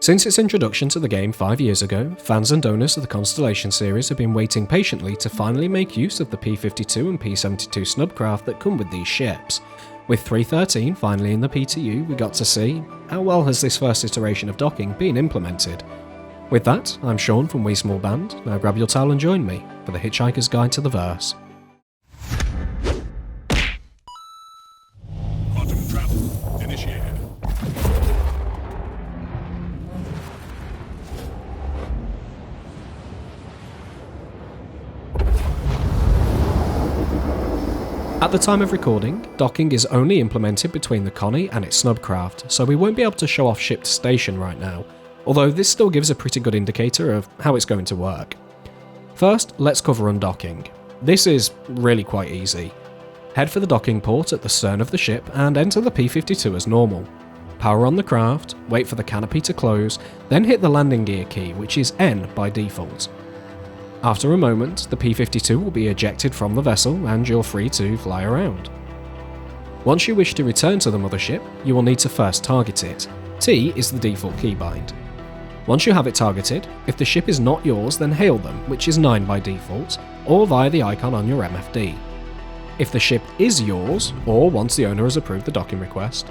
Since its introduction to the game 5 years ago, fans and owners of the Constellation series have been waiting patiently to finally make use of the P52 and P72 snubcraft that come with these ships. With 3.13 finally in the PTU, we got to see how well has this first iteration of docking been implemented. With that, I'm Sean from We Small Band. Now grab your towel and join me for the Hitchhiker's Guide to the Verse. Quantum travel initiated. At the time of recording, docking is only implemented between the Conny and its snubcraft, so we won't be able to show off ship to station right now, although this still gives a pretty good indicator of how it's going to work. First, let's cover undocking. This is really quite easy. Head for the docking port at the stern of the ship and enter the P52 as normal. Power on the craft, wait for the canopy to close, then hit the landing gear key, which is N by default. After a moment, the P52 will be ejected from the vessel and you're free to fly around. Once you wish to return to the mothership, you will need to first target it. T is the default keybind. Once you have it targeted, if the ship is not yours, then hail them, which is 9 by default, or via the icon on your MFD. If the ship is yours, or once the owner has approved the docking request,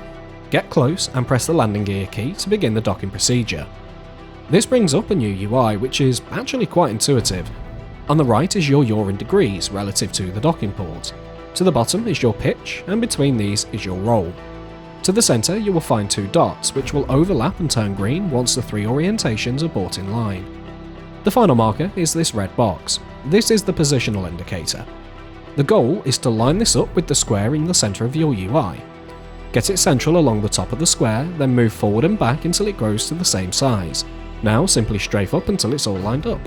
get close and press the landing gear key to begin the docking procedure. This brings up a new UI, which is actually quite intuitive. On the right is your yaw in degrees relative to the docking port. To the bottom is your pitch, and between these is your roll. To the centre you will find 2 dots, which will overlap and turn green once the 3 orientations are brought in line. The final marker is this red box. This is the positional indicator. The goal is to line this up with the square in the centre of your UI. Get it central along the top of the square, then move forward and back until it grows to the same size. Now simply strafe up until it's all lined up.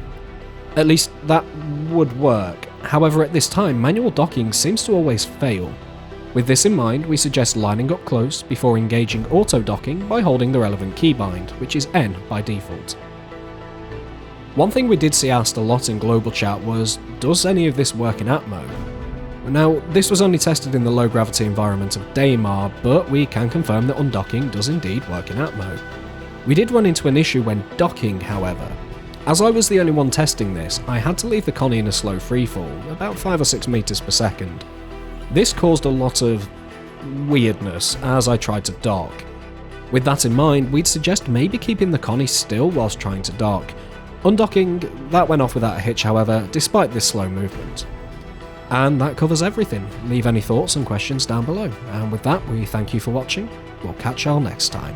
At least that would work, however at this time manual docking seems to always fail. With this in mind, we suggest lining up close before engaging auto docking by holding the relevant keybind, which is N by default. One thing we did see asked a lot in global chat was, does any of this work in Atmo? Now, this was only tested in the low gravity environment of Daymar, but we can confirm that undocking does indeed work in Atmo. We did run into an issue when docking, however. As I was the only one testing this, I had to leave the Conny in a slow freefall, about 5 or 6 meters per second. This caused a lot of weirdness as I tried to dock. With that in mind, we'd suggest maybe keeping the Conny still whilst trying to dock. Undocking, that went off without a hitch however, despite this slow movement. And that covers everything. Leave any thoughts and questions down below. And with that, we thank you for watching. We'll catch y'all next time.